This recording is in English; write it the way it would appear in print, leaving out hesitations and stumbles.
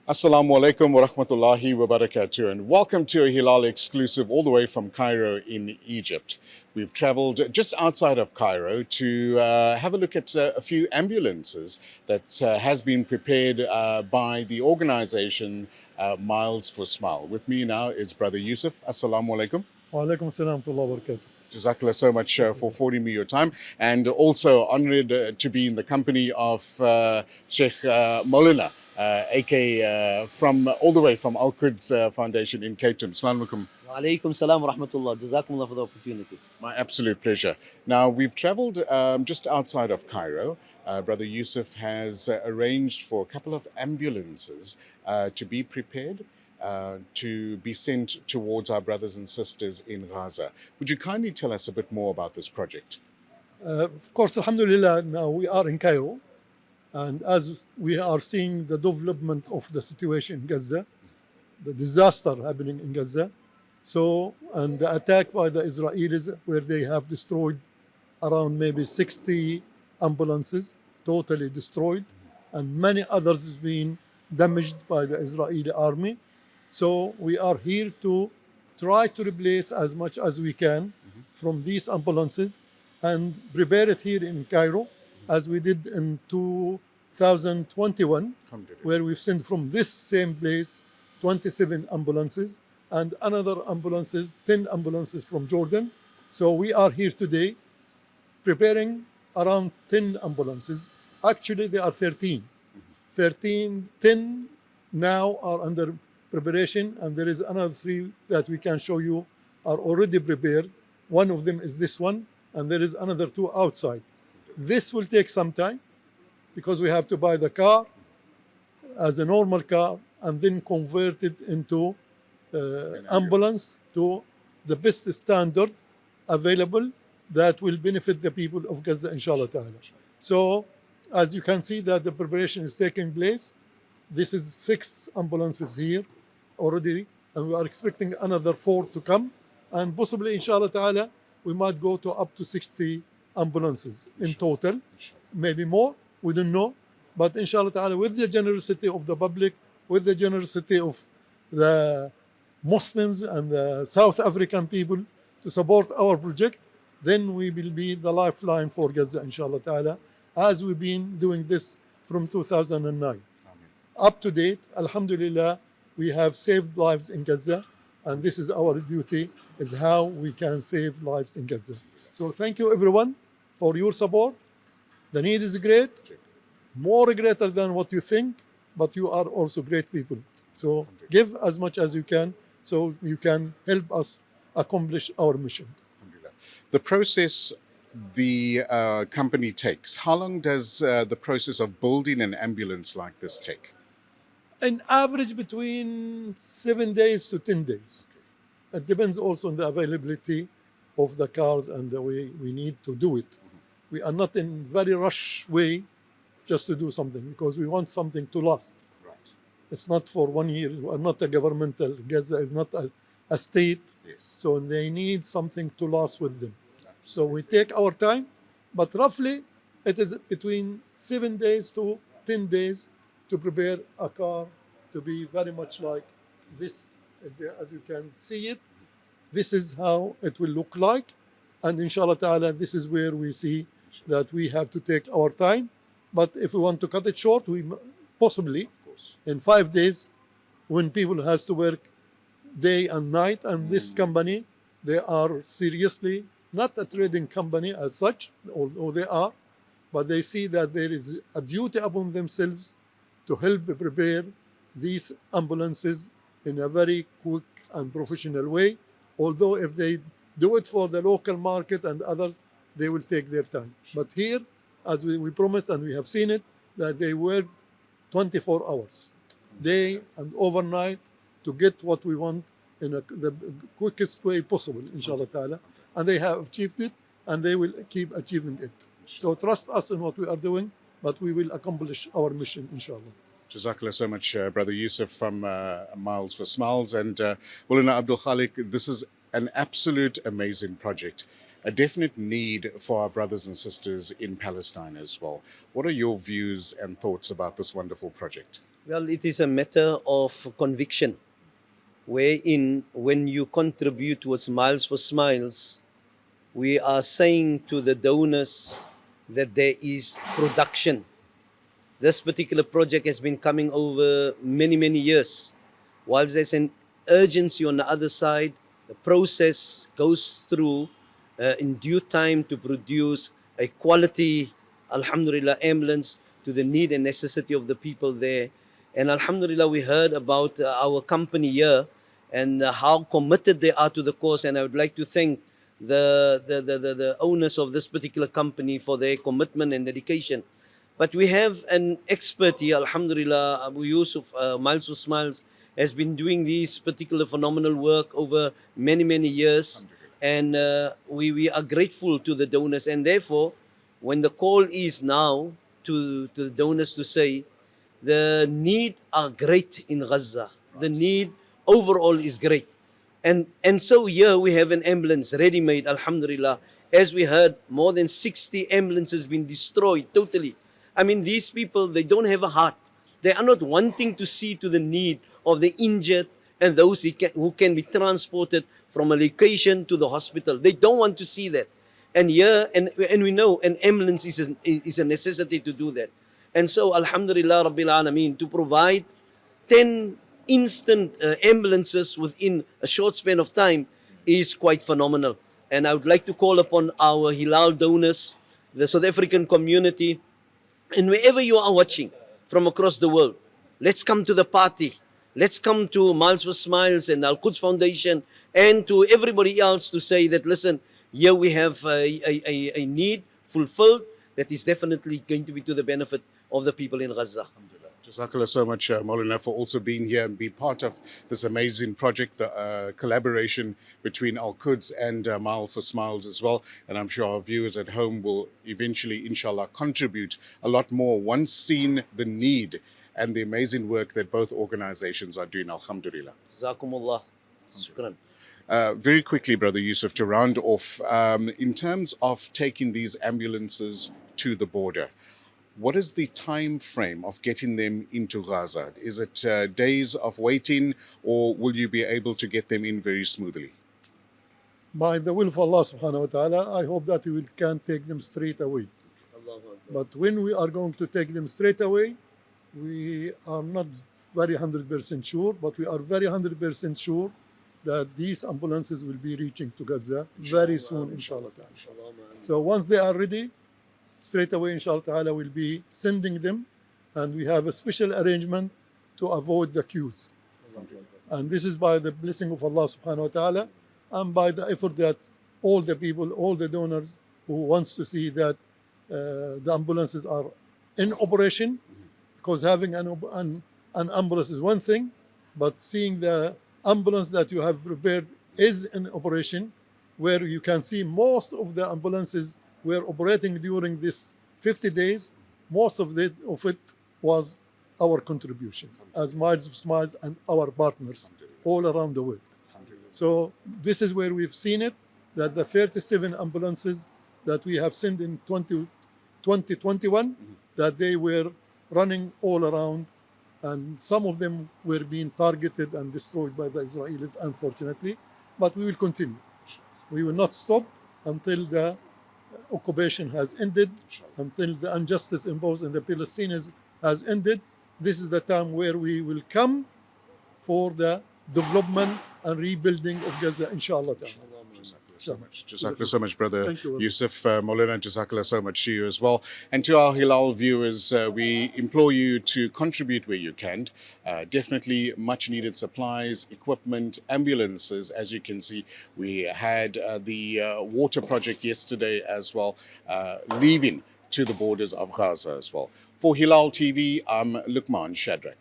Assalamu alaikum wa rahmatullahi wa barakatuh, and welcome to a Hilaal exclusive all the way from Cairo in Egypt. We've traveled just outside of Cairo to have a look at a few ambulances that has been prepared by the organization Miles for Smile. With me now is Brother Yusuf. Assalamu alaikum. وعليكم السلام ورحمة الله وبركاته. Jazakallah so much for affording me your time, and also honored to be in the company of Sheikh Molina, aka from all the way from Al Quds Foundation in Cape Town. Assalamu alaikum. Walaikum salam wa rahmatullah. Jazakumullah for the opportunity. My absolute pleasure. Now, we've traveled just outside of Cairo. Brother Yusuf has arranged for a couple of ambulances to be prepared to be sent towards our brothers and sisters in Gaza. Would you kindly tell us a bit more about this project? Of course, Alhamdulillah, now we are in Cairo, and as we are seeing the development of the situation in Gaza, the disaster happening in Gaza, and the attack by the Israelis, where they have destroyed around maybe 60 ambulances, totally destroyed, and many others being damaged by the Israeli army. So we are here to try to replace as much as we can from these ambulances and prepare it here in Cairo, as we did in 2021, where we've sent from this same place 27 ambulances and another ambulances, 10 ambulances from Jordan. So we are here today preparing around 10 ambulances. Actually, there are 13. 10 now are under preparation, and there is another 3 that we can show you are already prepared. One of them is this one, and there is another 2 outside. This will take some time because we have to buy the car as a normal car and then convert it into ambulance to the best standard available that will benefit the people of Gaza, inshallah ta'ala. So, as you can see that the preparation is taking place. This is 6 ambulances here already, and we are expecting another 4 to come, and possibly, inshallah ta'ala, we might go to up to 60 ambulances in total, maybe more, we don't know, but inshallah ta'ala, with the generosity of the public, with the generosity of the Muslims and the South African people to support our project, then we will be the lifeline for Gaza, inshallah ta'ala, as we've been doing this from 2009. Up to date, alhamdulillah, we have saved lives in Gaza, and this is our duty, is how we can save lives in Gaza. So thank you everyone for your support. The need is great, more greater than what you think, but you are also great people. So give as much as you can so you can help us accomplish our mission. The process the company takes, how long does the process of building an ambulance like this take? An average between 7 days to 10 days. It depends also on the availability of the cars and the way we need to do it. We are not in very rush way just to do something, because we want something to last. Right. It's not for 1 year. We are not a governmental. Gaza is not a state. Yes. So they need something to last with them. So we take our time, but roughly it is between 7 days to 10 days to prepare a car to be very much like this, as you can see it. This is how it will look like, and inshallah ta'ala, this is where we see that we have to take our time. But if we want to cut it short, we possibly in 5 days, when people has to work day and night, and this company, they are seriously not a trading company as such, although they are, but they see that there is a duty upon themselves to help prepare these ambulances in a very quick and professional way. Although if they do it for the local market and others, they will take their time. But here, as we promised, and we have seen it, that they work 24 hours, day and overnight, to get what we want in the quickest way possible, inshallah ta'ala. And they have achieved it, and they will keep achieving it. So trust us in what we are doing, but we will accomplish our mission, inshallah. Jazakallah so much, Brother Yusuf from Miles for Smiles. And Mulana Abdul Khalik, this is an absolute amazing project, a definite need for our brothers and sisters in Palestine as well. What are your views and thoughts about this wonderful project? Well, it is a matter of conviction, wherein when you contribute towards Miles for Smiles, we are saying to the donors that there is production. This particular project has been coming over many, many years. Whilst there's an urgency on the other side, the process goes through in due time to produce a quality, alhamdulillah, ambulance to the need and necessity of the people there. And alhamdulillah, we heard about our company here and how committed they are to the cause. And I would like to thank the owners of this particular company for their commitment and dedication. But we have an expert here, Alhamdulillah, Abu Yusuf, Miles with Smiles, has been doing this particular phenomenal work over many, many years. And we are grateful to the donors. And therefore, when the call is now to the donors to say, the need are great in Gaza. The need overall is great. And so here we have an ambulance ready-made, alhamdulillah. As we heard, more than 60 ambulances been destroyed totally. I mean, these people, they don't have a heart. They are not wanting to see to the need of the injured and those who can be transported from a location to the hospital. They don't want to see that. And here, and we know an ambulance is a necessity to do that. And so, alhamdulillah, Rabbil Alameen, to provide 10 instant ambulances within a short span of time is quite phenomenal. And I would like to call upon our Hilaal donors, the South African community, and wherever you are watching from across the world, let's come to the party. Let's come to Miles for Smiles and Al Quds Foundation and to everybody else to say that, listen, here we have a need fulfilled that is definitely going to be to the benefit of the people in Gaza. Jazakallah so much, Maulana, for also being here and be part of this amazing project, the collaboration between Al Quds and Mile for Smiles as well. And I'm sure our viewers at home will eventually, inshallah, contribute a lot more once seen the need and the amazing work that both organizations are doing, alhamdulillah. Jazakumullah. Shukran. Very quickly, Brother Yusuf, to round off, in terms of taking these ambulances to the border, what is the time frame of getting them into Gaza? Is it days of waiting, or will you be able to get them in very smoothly? By the will of Allah subhanahu wa ta'ala, I hope that we can take them straight away. But when we are going to take them straight away, we are not very 100% sure, but we are very 100% sure that these ambulances will be reaching to Gaza very soon, inshallah. So once they are ready, straight away, inshallah ta'ala, we'll be sending them, and we have a special arrangement to avoid the queues. And this is by the blessing of Allah subhanahu wa ta'ala, and by the effort that all the people, all the donors who wants to see that the ambulances are in operation, because having an ambulance is one thing, but seeing the ambulance that you have prepared is in operation, where you can see most of the ambulances were operating during this 50 days. Most of it was our contribution as Miles of Smiles and our partners all around the world. So this is where we've seen it, that the 37 ambulances that we have sent in 2021, that they were running all around, and some of them were being targeted and destroyed by the Israelis, unfortunately. But we will continue. We will not stop until the occupation has ended, until the injustice imposed on the Palestinians has ended. This is the time where we will come for the development and rebuilding of Gaza, inshallah. Jazakallah so much, Brother you. Yusuf. Maulana, Jazakallah so much to you as well. And to our Hilaal viewers, we implore you to contribute where you can. Definitely much needed supplies, equipment, ambulances. As you can see, we had the water project yesterday as well, leaving to the borders of Gaza as well. For Hilaal TV, I'm Luqman Shadrack.